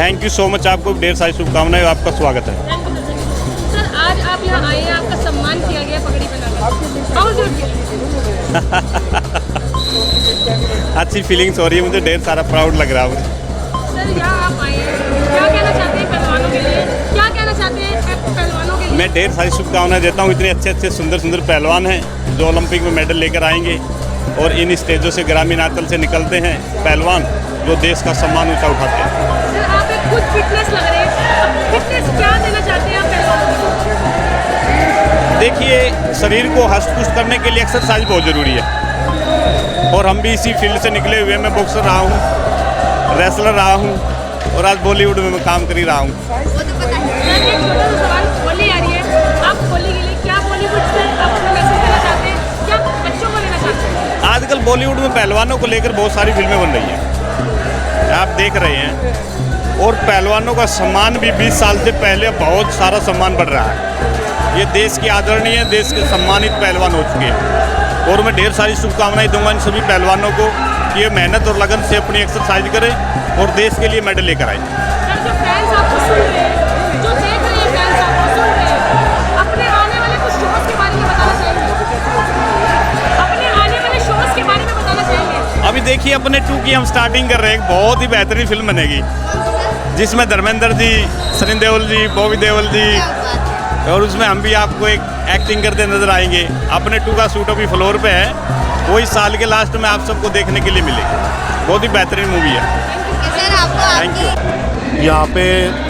Thank you so much, आपको ढेर सारी शुभकामनाएं, आपका स्वागत है। सर, आज आप यहाँ आए हैं, आपका सम्मान किया गया पगड़ी बनाकर। हाउ वाज योर अच्छी फीलिंग्स हो रही है, मुझे ढेर सारा प्राउड लग रहा है मुझे। सर, यहाँ आप आए हैं, क्या कहना चाहते हैं पहलवानों के लिए? क्या कहना चाहते हैं पहलवानों के लिए? मैं ढेर सारी शुभकामनाएं देता हूँ। इतने अच्छे अच्छे सुंदर सुंदर पहलवान हैं जो ओलंपिक में मेडल लेकर आएंगे और इन स्टेजों से ग्रामीण अंचल से निकलते हैं पहलवान जो देश का सम्मान ऊंचा उठाते हैं। सर, आप एक खुद फिटनेस लग रहे हैं, फिटनेस क्या देना चाहते हैं आप पहलवानों को? देखिए, शरीर को हष्ट पुष्ट करने के लिए एक्सरसाइज बहुत ज़रूरी है और हम भी इसी फील्ड से निकले हुए। मैं बॉक्सर रहा हूँ, रेसलर रहा हूँ और आज बॉलीवुड में मैं काम कर ही रहा हूँ। होली आ रही है, आप होली के लिए क्या बॉलीवुड से अपना मैसेज देना चाहते हैं, क्या बच्चों को देना चाहते हैं? आजकल बॉलीवुड में पहलवानों को लेकर बहुत सारी फिल्में बन रही हैं, आप देख रहे हैं, और पहलवानों का सम्मान भी 20 साल से पहले बहुत सारा सम्मान बढ़ रहा है। ये देश की आदरणीय, देश के सम्मानित पहलवान हो चुके हैं और मैं ढेर सारी शुभकामनाएं दूंगा इन सभी पहलवानों को कि ये मेहनत और लगन से अपनी एक्सरसाइज करें और देश के लिए मेडल लेकर आए। सर, जो फैंस आपको सुन रहे हैं, जो देख रहे हैं, फैंस आपको सुन रहे हैं, अपने आने वाले कुछ शोज के बारे में बताना चाहेंगे? अपने आने वाले शोज के बारे में बताना चाहेंगे? अभी देखिए, अपने 2 की हम स्टार्टिंग कर रहे हैं। एक बहुत ही बेहतरीन फिल्म बनेगी जिसमें धर्मेंद्र जी, सनी देओल जी, बॉबी देओल जी, और उसमें हम भी आपको एक एक्टिंग करते नजर आएंगे। अपने 2 का शूट अभी फ्लोर पे है, वो इस साल के लास्ट में आप सबको देखने के लिए मिलेगी। बहुत ही बेहतरीन मूवी है। Thank you. यहाँ पे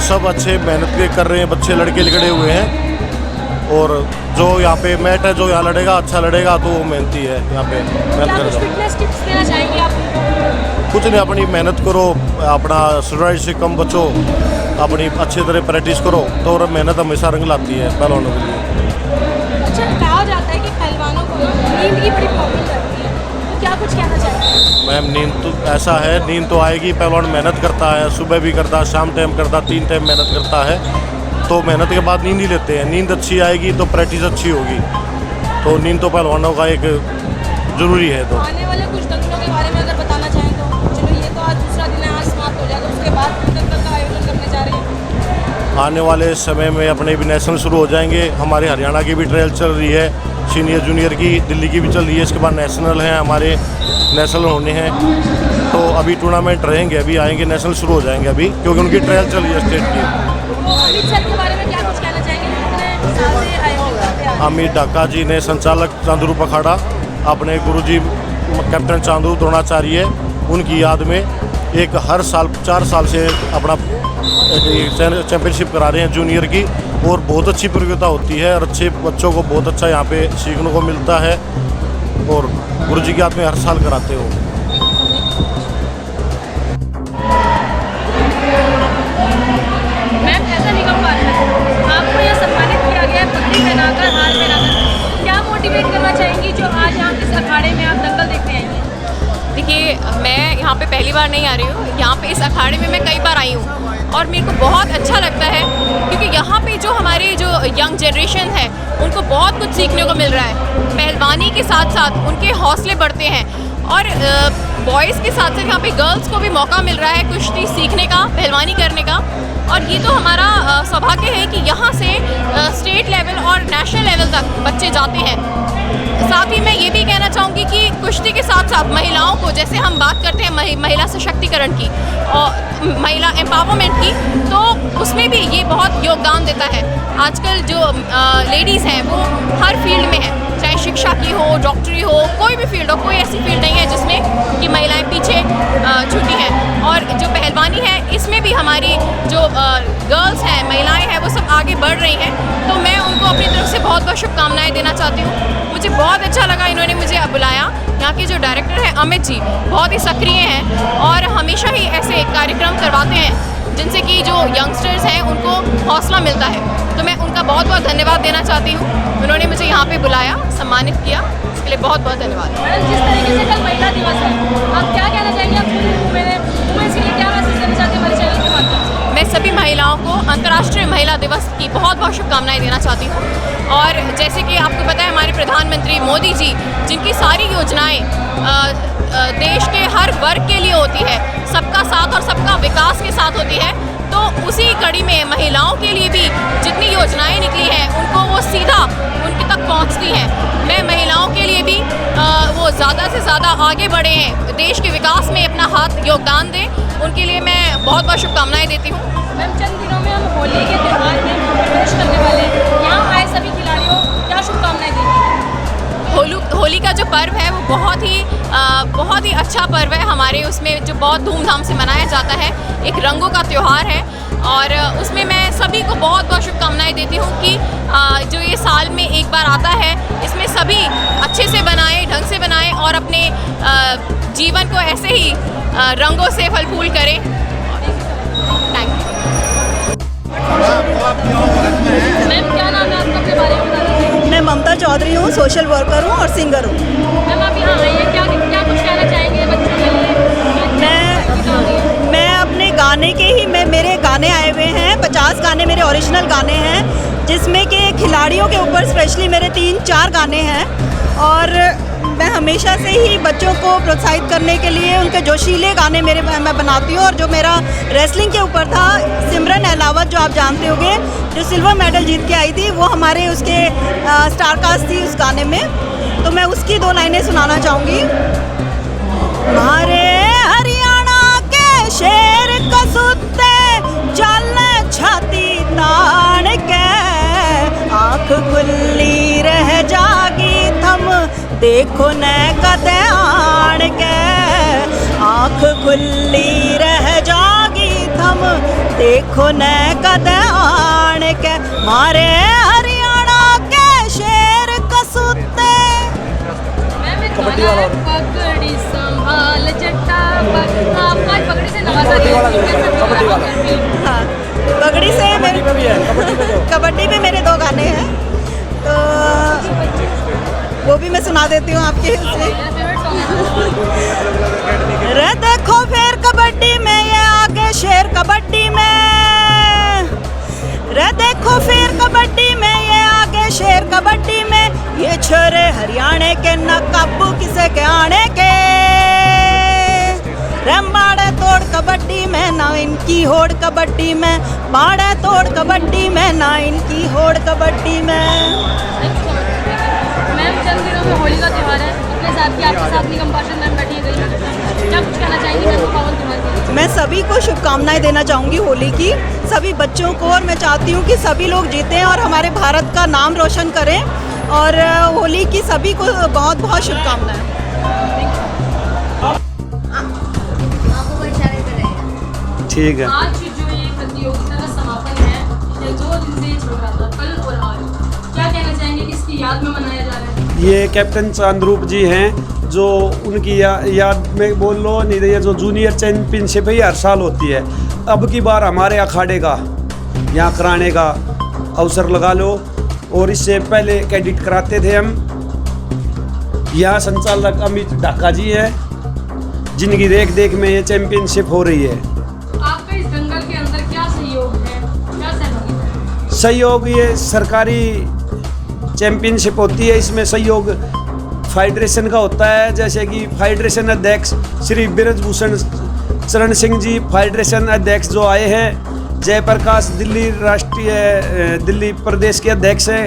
सब अच्छे मेहनत कर रहे हैं, बच्चे लड़के लड़े हुए हैं और जो यहाँ पे मैट है, जो यहाँ लड़ेगा अच्छा लड़ेगा तो वो मेहनती है। यहाँ पे मेहनत कर फिटनेस टिप्स देना चाहेंगे आप? कुछ नहीं, अपनी मेहनत करो, अपना स्टेरॉइड से कम बचो, अपनी अच्छी तरह प्रैक्टिस करो तो मेहनत हमेशा रंग लाती है पहलवानों के लिए। अच्छा, कहा जाता है कि पहलवानों को नींद की बड़ी प्रॉब्लम रहती है, तो क्या कुछ कहना चाहेंगे? मैम, नींद तो ऐसा है, नींद तो आएगी। पहलवान मेहनत करता है, सुबह भी करता है, शाम टाइम करता है, 3 टाइम मेहनत करता है, तो मेहनत के बाद नींद ही लेते हैं। नींद अच्छी आएगी तो प्रैक्टिस अच्छी होगी, तो नींद तो पहलवानों का एक ज़रूरी है। तो आने वाले कुछ दंगलों के बारे में अगर बताना चाहें तो? चलो, ये तो आज दूसरा दिन है, आज समाप्त हो जाएगा, उसके बाद फिर दंगल का आयोजन करने जा रहे हैं। आने वाले समय में अपने भी नेशनल शुरू हो जाएंगे। हमारे हरियाणा की भी ट्रायल चल रही है, सीनियर जूनियर की, दिल्ली की भी चल रही है, इसके बाद नेशनल हैं, हमारे नेशनल होने हैं। तो अभी टूर्नामेंट रहेंगे, अभी आएंगे, नेशनल शुरू हो जाएंगे अभी, क्योंकि उनकी ट्रायल चल रही है स्टेट की। अमित सर के बारे में क्या कुछ कहना चाहेंगे? कितने साल से आए हैं? अमित ढाका जी ने, संचालक चांदरू पखाड़ा, अपने गुरुजी कैप्टन चांदरू द्रोणाचार्य, उनकी याद में एक हर साल 4 साल से अपना चैंपियनशिप करा रहे हैं जूनियर की, और बहुत अच्छी प्रतियोगिता होती है और अच्छे बच्चों को बहुत अच्छा यहाँ पे सीखने को मिलता है और गुरुजी की याद में हर साल कराते हो। मैम, ऐसा निगम पाल है, आपको यह सम्मानित किया गया है पगड़ी पहनाकर, हार पहनाकर, क्या मोटिवेट करना चाहेंगी जो आज यहाँ इस अखाड़े में आप दंगल देखने आएंगे? देखिए, मैं यहाँ पे पहली बार नहीं आ रही हूँ, यहाँ पे इस अखाड़े में मैं कई बार आई हूँ और मेरे को बहुत अच्छा लगता है, क्योंकि यहाँ पे जो हमारे जो यंग जनरेशन है उनको बहुत कुछ सीखने को मिल रहा है। पहलवानी के साथ साथ उनके हौसले बढ़ते हैं और बॉयज़ के साथ साथ यहाँ पे गर्ल्स को भी मौका मिल रहा है कुश्ती सीखने का, पहलवानी करने का, और ये तो हमारा सौभाग्य है कि यहाँ से स्टेट लेवल और नेशनल लेवल तक बच्चे जाते हैं। साथ ही मैं ये भी कहना चाहूँगी कि कुश्ती के साथ साथ महिलाओं को, जैसे हम बात करते हैं महिला सशक्तिकरण की और महिला एम्पावरमेंट की, तो उसमें भी ये बहुत योगदान देता है। आजकल जो लेडीज़ हैं वो हर फील्ड में हैं, चाहे शिक्षा की हो, डॉक्टरी हो, कोई भी फील्ड हो, कोई ऐसी फील्ड नहीं है जिसमें कि महिलाएं पीछे छूटी हैं। और जो पहलवानी है इसमें भी हमारी जो गर्ल्स हैं, महिलाएं हैं, वो सब आगे बढ़ रही हैं, तो मैं उनको अपनी तरफ से बहुत बहुत शुभकामनाएं देना चाहती हूँ। मुझे बहुत अच्छा लगा इन्होंने मुझे बुलाया। यहाँ के जो डायरेक्टर हैं अमित जी बहुत ही सक्रिय हैं और हमेशा ही ऐसे कार्यक्रम करवाते हैं जिनसे कि जो यंगस्टर्स हैं उनको हौसला मिलता है, तो मैं उनका बहुत बहुत धन्यवाद देना चाहती हूँ। उन्होंने मुझे यहाँ पे बुलाया, सम्मानित किया, इसके लिए बहुत बहुत धन्यवाद। मैडम, जिस तरीके से कल महिला दिवस है, आप क्या कहना चाहेंगे? आप वुमेन्स के लिए क्या मैसेज देना चाहते हैं हमारे चैनल के माध्यम से? मैं सभी महिलाओं को अंतर्राष्ट्रीय महिला दिवस की बहुत बहुत शुभकामनाएं देना चाहती हूँ। और जैसे कि आपको पता है, हमारे प्रधानमंत्री मोदी जी जिनकी सारी योजनाएं देश के हर वर्ग के लिए होती है, सबका साथ और सबका विकास के साथ होती है, तो उसी कड़ी में महिलाओं के लिए भी जितनी योजनाएं निकली हैं उनको वो सीधा उनके तक पहुंचती हैं। मैं महिलाओं के लिए भी वो ज़्यादा से ज़्यादा आगे बढ़े हैं, देश के विकास में अपना हाथ योगदान दें, उनके लिए मैं बहुत बहुत शुभकामनाएं देती हूँ। मैम, चंद दिनों में हम होली के त्यौहार में प्रवेश करने वाले हैं। यहाँ आए सभी खिलाड़ियों को क्या शुभकामनाएं देंगी? होली का जो पर्व है वो बहुत ही अच्छा पर्व है हमारे, उसमें जो बहुत धूमधाम से मनाया जाता है, एक रंगों का त्यौहार है और उसमें मैं सभी को बहुत बहुत शुभकामनाएं देती हूँ कि जो ये साल में एक बार आता है इसमें सभी अच्छे से बनाएं, ढंग से बनाएं और अपने जीवन को ऐसे ही रंगों से फल फूल करें। Thank you. मैम, क्या नाम है आपका, अपने बारे में बताना? मैं ममता चौधरी हूँ, सोशल वर्कर हूँ और सिंगर हूँ। मैम, आप यहाँ आई हैं, क्या कुछ कहना चाहेंगे बच्चों के लिए? मैं अपने गाने के ही मेरे गाने आए हुए हैं, 50 गाने मेरे ओरिजिनल गाने हैं, जिसमें कि खिलाड़ियों के ऊपर स्पेशली मेरे 3-4 गाने हैं। और मैं हमेशा से ही बच्चों को प्रोत्साहित करने के लिए उनके जोशीले गाने मैं बनाती हूँ। और जो मेरा रेसलिंग के ऊपर था, सिमरन अहलावत जो आप जानते होंगे, जो सिल्वर मेडल जीत के आई थी, वो हमारे उसके स्टार कास्ट थी उस गाने में, तो मैं उसकी 2 लाइनें सुनाना चाहूँगी। मारे हरियाणा के शेर कसूते चल छाती तान के, आँख खुली रह जागी थम देखो न कदे आन के, आँख खुली रह जागी थम देखो न कदे आन के, मारे हरियाणा के शेर कसूते। पगड़ी संभाल जट्टा, आपका पगड़ी से नवाजा गया है। हाँ, पगड़ी से कबड्डी पे मेरे 2 गाने हैं, तो वो भी मैं सुना देती हूँ आपके से। रे देखो फिर कबड्डी में ये आगे शेर कबड्डी में, रे देखो फिर कबड्डी में ये आगे शेर कबड्डी में, ये छोरे हरियाणे के न काबू किसे के आने के, बाड़े तोड़ कबड्डी में ना इनकी होड़ कबड्डी में, बाड़े तोड़ कबड्डी में ना इनकी होड़ कबड्डी में। मैम, चंद दिनों में होली का त्यौहार है, अपने साथ की आपके साथ निगम पार्षद मैम बैठी गई, क्या कुछ कहना चाहेंगी मैम पावन त्यौहार के? मैं सभी को शुभकामनाएं देना चाहूँगी होली की, सभी बच्चों को, और मैं चाहती हूँ कि सभी लोग जीतें और हमारे भारत का नाम रोशन करें, और होली की सभी को बहुत बहुत शुभकामनाएं। ठीक है। आज जो ये प्रतियोगिता का समापन है, ये 2 दिन से चल रहा था, कल और आज, क्या कहना चाहेंगे, किसकी याद में मनाया जा रहा है? ये कैप्टन चांदरूप जी हैं, जो उनकी याद में बोल लो, नहीं ये जो जूनियर चैंपियनशिप है ये हर साल होती है। अब की बार हमारे अखाड़े का यहाँ कराने का अवसर लगा लो, और इससे पहले कैडेट कराते थे हम। यहाँ संचालक अमित ढाका जी हैं, जिनकी देख देख में ये चैंपियनशिप हो रही है। आपका इस दंगल के अंदर क्या सहयोग है, क्या सहयोग है? सहयोग ये सरकारी चैंपियनशिप होती है, इसमें सहयोग फेडरेशन का होता है, जैसे कि फेडरेशन अध्यक्ष श्री ब्रजभूषण शरण सिंह जी, फेडरेशन अध्यक्ष जो आए हैं, जयप्रकाश दिल्ली प्रदेश के अध्यक्ष हैं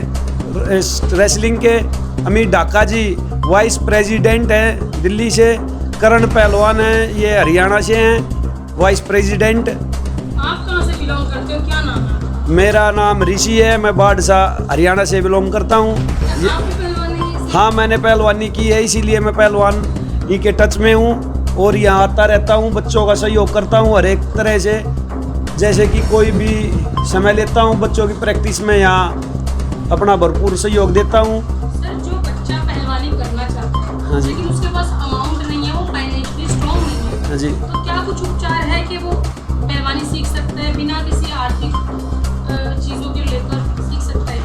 रेसलिंग के, अमित ढाका जी वाइस प्रेसिडेंट हैं दिल्ली से, करण पहलवान हैं, ये हरियाणा से हैं वाइस प्रेसिडेंट। आप कहाँ से बिलोंग करते हो, क्या नाम है? मेरा नाम ऋषि है, मैं बाढ़सा हरियाणा से बिलोंग करता हूँ। आप भी पहलवानी है? हाँ, मैंने पहलवानी की है, इसीलिए मैं पहलवानी के टच में हूँ और यहाँ आता रहता हूँ, बच्चों का सहयोग करता हूँ हर एक तरह से, जैसे कि कोई भी समय लेता हूँ बच्चों की प्रैक्टिस में, यहाँ अपना भरपूर सहयोग देता हूँ। सर, जो बच्चा पहलवानी करना चाहता है, हाँ जी, लेकिन उसके पास अमाउंट नहीं है, वो फाइनेंशियली स्ट्रॉन्ग नहीं है, हाँ जी, तो क्या कुछ उपचार है कि वो पहलवानी सीख सकता है बिना किसी आर्थिक चीज़ों के लेकर सीख सकता है?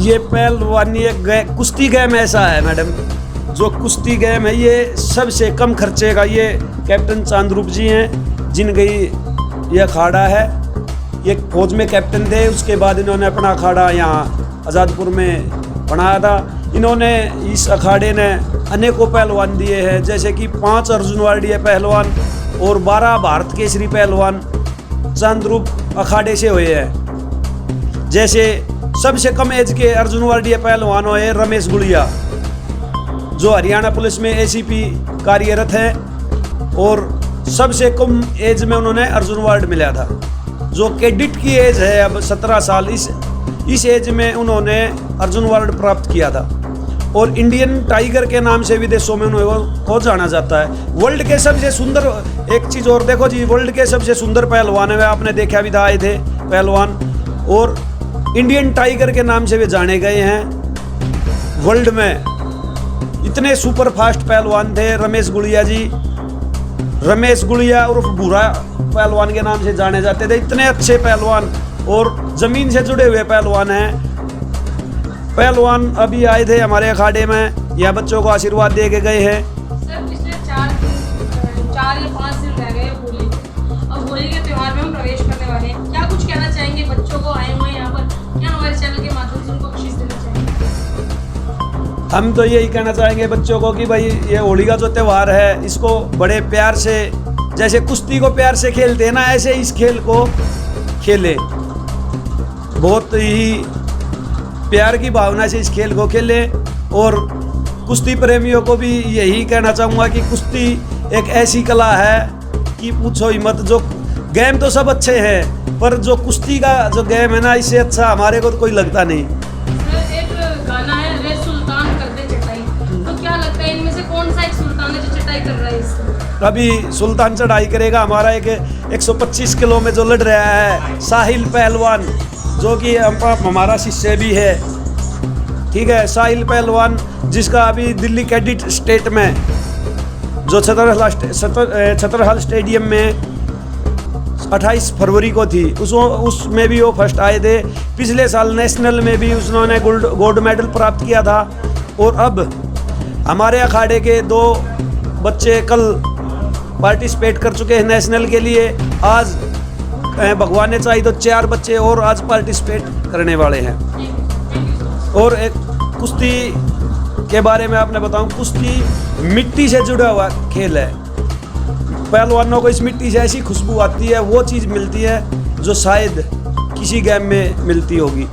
ये पहलवानी एक कुश्ती गेम ऐसा है मैडम, जो कुश्ती गेम है ये सबसे कम खर्चे का, ये कैप्टन चांदरूप जी हैं जिनकी ये अखाड़ा है, ये फौज में कैप्टन थे, उसके बाद इन्होंने अपना अखाड़ा यहाँ आज़ादपुर में बनाया था। इन्होंने इस अखाड़े ने अनेकों पहलवान दिए हैं, जैसे कि 5 अर्जुन अवार्डीय पहलवान और 12 भारत केसरी पहलवान चांदरूप अखाड़े से हुए हैं। जैसे सबसे कम एज के अर्जुन वार्डिया पहलवान हुए रमेश गुड़िया, जो हरियाणा पुलिस में एसीपी कार्यरत है, और सबसे कम एज में उन्होंने अर्जुन अवार्ड मिला था। जो कैडेट की एज है अब 17 साल, इस एज में उन्होंने अर्जुन अवार्ड प्राप्त किया था। और इंडियन टाइगर के नाम से विदेशों में उन्हें को जाना जाता है। वर्ल्ड के सबसे सुंदर, एक चीज़ और देखो जी, वर्ल्ड के सबसे सुंदर पहलवान है, आपने देखा भी था, आए थे पहलवान, और इंडियन टाइगर के नाम से वे जाने गए हैं वर्ल्ड में। इतने सुपर फास्ट पहलवान थे रमेश गुड़िया जी। रमेश गुड़िया उर्फ भूरा पहलवान के नाम से जाने जाते थे। इतने अच्छे पहलवान और ज़मीन से जुड़े हुए पहलवान हैं। पहलवान अभी आए थे हमारे अखाड़े में, यह बच्चों को आशीर्वाद दे के गए हैं। सर पिछले 4 या 5 दिन रह गए होली, अब होली के त्यौहार में हम प्रवेश करने वाले हैं। क्या कुछ कहना चाहेंगे बच्चों को आए हुए यहाँ पर, क्या हमारे चैनल के माध्यम से उनको बख्शीश देना चाहेंगे? हम तो यही कहना चाहेंगे बच्चों को कि भाई ये होली का जो त्यौहार है, इसको बड़े प्यार से, जैसे कुश्ती को प्यार से खेलते हैं ना, ऐसे इस खेल को खेले। बहुत ही प्यार की भावना से इस खेल को खेलें। और कुश्ती प्रेमियों को भी यही कहना चाहूँगा कि कुश्ती एक ऐसी कला है कि पूछो ही मत। जो गेम तो सब अच्छे हैं, पर जो कुश्ती का जो गेम है ना, इससे अच्छा हमारे को तो कोई लगता नहीं। सर एक गाना है रे सुल्तान कर दे चटाई, तो क्या लगता है इनमें से कौन सा एक सुल्तान है जो चटाई कर रहा है इसको? अभी सुल्तान चढ़ाई करेगा हमारा एक 125 किलो में जो लड़ रहा है साहिल पहलवान, जो कि हमारा शिष्य भी है, ठीक है। साहिल पहलवान जिसका अभी दिल्ली कैडेट स्टेट में जो छतरहाल स्टेडियम में 28 फरवरी को थी, उसमें भी वो फर्स्ट आए थे। पिछले साल नेशनल में भी उन्होंने गोल्ड मेडल प्राप्त किया था। और अब हमारे अखाड़े के 2 बच्चे कल पार्टिसिपेट कर चुके हैं नेशनल के लिए। आज भगवान ने चाही तो 4 बच्चे और आज पार्टिसिपेट करने वाले हैं। और एक कुश्ती के बारे में आपने बताऊं, कुश्ती मिट्टी से जुड़ा हुआ खेल है। पहलवानों को इस मिट्टी से ऐसी खुशबू आती है, वो चीज़ मिलती है जो शायद किसी गेम में मिलती होगी।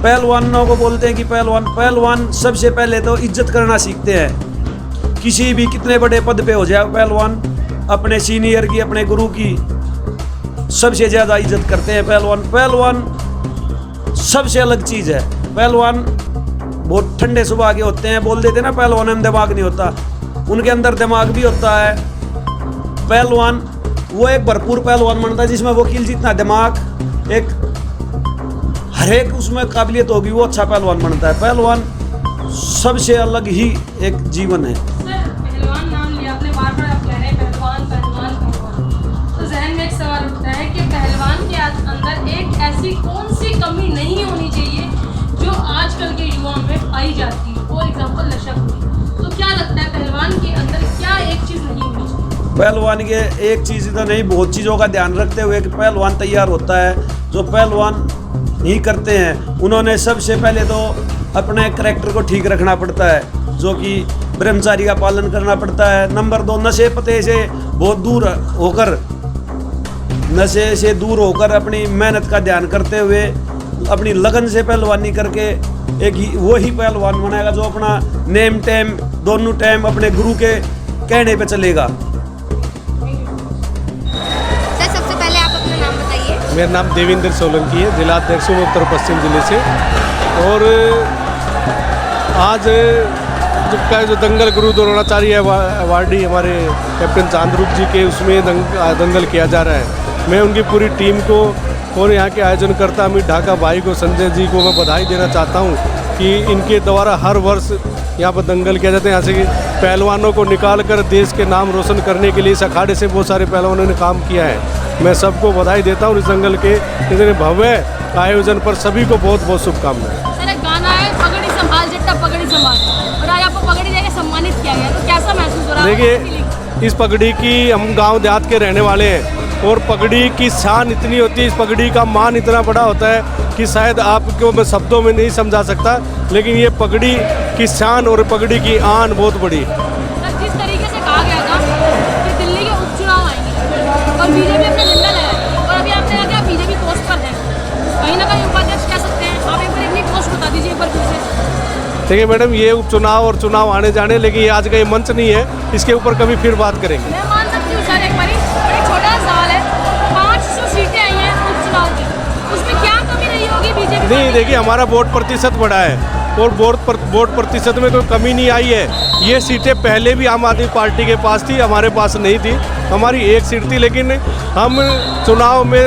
पहलवानों को बोलते हैं कि पहलवान सबसे पहले तो इज्जत करना सीखते हैं। किसी भी कितने बड़े पद पे हो जाए पहलवान, अपने सीनियर की, अपने गुरु की सबसे ज़्यादा इज्जत करते हैं। पहलवान सबसे अलग चीज़ है। पहलवान बहुत ठंडे स्वभाव के होते हैं। बोल देते ना पहलवान में दिमाग नहीं होता, उनके अंदर दिमाग भी होता है। पहलवान वो एक भरपूर पहलवान बनता है जिसमें वकील जितना दिमाग, एक हर एक उसमें काबिलियत होगी, वो अच्छा पहलवान बनता है। पहलवान सबसे अलग ही एक जीवन है। सर पहलवान नाम लिया आपने, बार बार आप कह रहे हैं पहलवान पहलवान पहलवान, तो जहन में एक सवाल उठता है कि पहलवान के अंदर एक ऐसी कौन सी कमी नहीं होनी चाहिए जो आजकल के युवाओं में पाई जाती है? फॉर एग्जाम्पल नशाखोरी। तो क्या लगता है पहलवान के अंदर क्या एक चीज़ नहीं होनी चाहिए? पहलवान के एक चीज़ तो नहीं, बहुत चीज़ों का ध्यान रखते हुए कि पहलवान तैयार होता है। जो पहलवान नहीं करते हैं, उन्होंने सबसे पहले तो अपने करैक्टर को ठीक रखना पड़ता है, जो कि ब्रह्मचारी का पालन करना पड़ता है। नंबर 2, नशे पते से बहुत दूर होकर, नशे से दूर होकर अपनी मेहनत का ध्यान करते हुए, अपनी लगन से पहलवानी करके एक ही वो ही पहलवान बनेगा जो अपना नेम टाइम दोनों टाइम अपने गुरु के कहने पे चलेगा। सर सबसे पहले आप अपना नाम बताइए। मेरा नाम देवेंद्र सोलंकी है, जिला अध्यक्ष हूँ उत्तर पश्चिम जिले से। और आज जो दंगल गुरु द्रोणाचार्य अवार्डी हमारे कैप्टन चांदरूप जी के, उसमें दंगल किया जा रहा है। मैं उनकी पूरी टीम को और यहाँ के आयोजनकर्ता अमित ढाका भाई को, संजय जी को मैं बधाई देना चाहता हूँ कि इनके द्वारा हर वर्ष यहाँ पर दंगल किया जाता है। यहाँ से पहलवानों को निकाल कर देश के नाम रोशन करने के लिए इस अखाड़े से बहुत सारे पहलवानों ने काम किया है। मैं सबको बधाई देता हूँ इस दंगल के इतने भव्य आयोजन पर। सभी को बहुत बहुत शुभकामनाएं। सर एक गाना है पगड़ी संभाल जट्टा पगड़ी संभाल, और आज आपको पगड़ी देके सम्मानित किया गया, तो कैसा महसूस हो रहा है? देखिए, इस पगड़ी की, हम गांव देहात के रहने वाले हैं और पगड़ी की शान इतनी होती है, इस पगड़ी का मान इतना बड़ा होता है कि शायद आपको मैं शब्दों में नहीं समझा सकता। लेकिन ये पगड़ी की शान और पगड़ी की आन बहुत बड़ी। सर जिस तरीके से कहा गया था कि दिल्ली के उपचुनाव आएंगे और बीजेपी अपना झंडा लगाएगी, और अभी आप देखिए मैडम, ये उपचुनाव और चुनाव आने जाने, लेकिन ये आज का ये मंच नहीं है, इसके ऊपर कभी फिर बात करेंगे। मैं मान सकती हूँ सर, एक बारी बड़ा छोटा सवाल है, 500 सीटें आई हैं उपचुनाव की, उसमें क्या कमी रही होगी बीजेपी? नहीं, देखिए हमारा वोट प्रतिशत बढ़ा है और वोट प्रतिशत में कोई कमी नहीं आई है। ये सीटें पहले भी आम आदमी पार्टी के पास थी, हमारे पास नहीं थी। हमारी एक सीट थी, लेकिन हम चुनाव में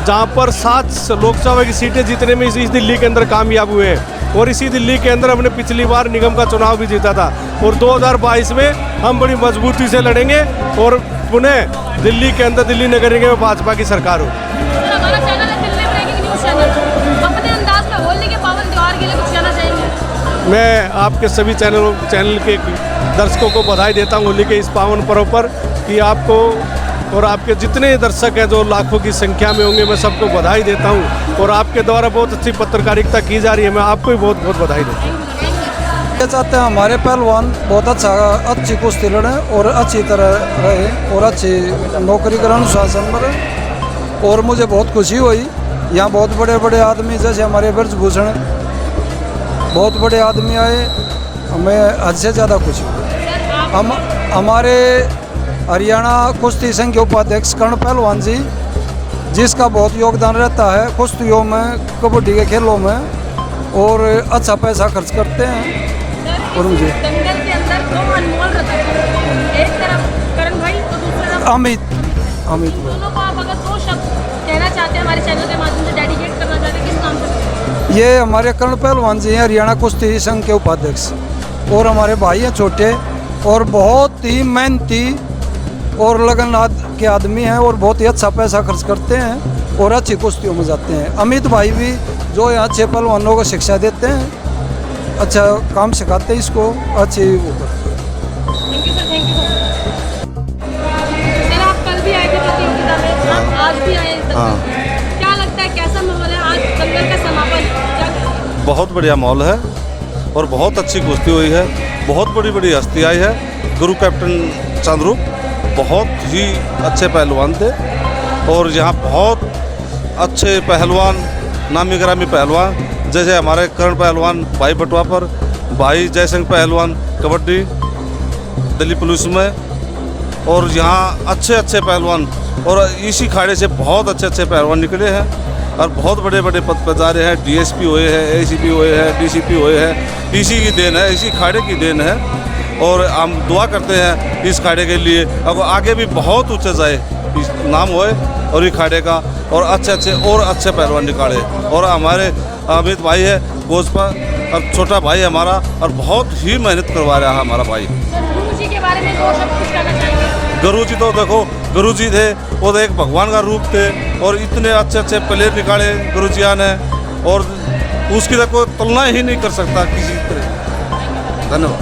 जहाँ पर 7 लोकसभा की सीटें जीतने में इस दिल्ली के अंदर कामयाब हुए हैं और इसी दिल्ली के अंदर हमने पिछली बार निगम का चुनाव भी जीता था और 2022 में हम बड़ी मजबूती से लड़ेंगे और पुनः दिल्ली के अंदर, दिल्ली नगर निगम में भाजपा की सरकार हो। हमारा चैनल है दिल्ली ब्रेकिंग न्यूज़ चैनल, अपने अंदाज में होली के पावन त्योहार के लिए कुछ कहना चाहेंगे? मैं आपके सभी चैनल के दर्शकों को बधाई देता हूँ होली के इस पावन पर्व पर, कि आपको और आपके जितने दर्शक हैं जो लाखों की संख्या में होंगे, मैं सबको बधाई देता हूँ और आपके द्वारा बहुत अच्छी पत्रकारिता की जा रही है, मैं आपको भी बहुत बहुत बधाई देता हूँ। ये चाहते हैं हमारे पहलवान बहुत अच्छी कुश्ती लड़े और अच्छी तरह रहे और अच्छी नौकरी करें, अनुशासन में रहे। और मुझे बहुत खुशी हुई, यहाँ बहुत बड़े बड़े आदमी जैसे हमारे ब्रजभूषण, बहुत बड़े आदमी आए, हमें हद से ज़्यादा खुशी हुई। हम हमारे हरियाणा कुश्ती संघ के उपाध्यक्ष कर्ण पहलवान जी, जिसका बहुत योगदान रहता है कुश्तियों में, कबड्डी के खेलों में, और अच्छा पैसा खर्च करते हैं। और मुझे दंगल के अंदर 2 अनमोल रतन, एक तरफ करण भाई और दूसरी तरफ अमित भाई। दोनों को आप अगर 2 शब्द कहना चाहते हैं हमारे चैनल के माध्यम से, डेडिकेट करना चाहते हैं, किस नाम से? ये हमारे कर्ण पहलवान जी हैं, हरियाणा कुश्ती संघ के उपाध्यक्ष, और हमारे भाई हैं छोटे और बहुत ही मेहनती और लगन के आदमी हैं और बहुत ही अच्छा पैसा खर्च करते हैं और अच्छी कुश्तियों में जाते हैं। अमित भाई भी जो यहाँ अच्छे पहलवानों को शिक्षा देते हैं, अच्छा काम सिखाते हैं, इसको अच्छी वो करते हैं। Thank you sir, thank you sir. आप कल भी आए थे प्रतियोगिता में, आप आज भी आए हैं, क्या लगता है कैसा माहौल है आज दंगल का समापन? बहुत बढ़िया माहौल है और बहुत अच्छी कुश्ती हुई है, बहुत बड़ी बड़ी हस्ती आई है। गुरु कैप्टन चांद्रू बहुत ही अच्छे पहलवान थे और यहाँ बहुत अच्छे पहलवान, नामी गिरामी पहलवान, जैसे हमारे कर्ण पहलवान भाई बटवा पर, भाई जयसिंह पहलवान कबड्डी दिल्ली पुलिस में, और यहाँ अच्छे अच्छे पहलवान, और इसी खाड़े से बहुत अच्छे अच्छे पहलवान निकले हैं और बहुत बड़े बड़े पद पर जा रहे हैं। डीएसपी हुए हैं, एसीपी हुए हैं, डीसीपी हुए हैं। इसी की देन है, इसी खाड़े की देन है और हम दुआ करते हैं इस खाड़े के लिए अब आगे भी बहुत ऊंचे जाए, इस नाम होए और इस खाड़े का, और अच्छे पहलवान निकाले। और हमारे अमित भाई है कोच पर, और छोटा भाई हमारा, और बहुत ही मेहनत करवा रहा है हमारा भाई। गुरु जी के बारे में 2 शब्द कुछ कहना चाहेंगे? गुरु जी तो देखो, गुरु जी थे वो तो एक भगवान का रूप थे और इतने अच्छे अच्छे प्लेयर निकाले गुरु जिया ने, और उसकी तो कोई तुलना ही नहीं कर सकता किसी तरह। धन्यवाद।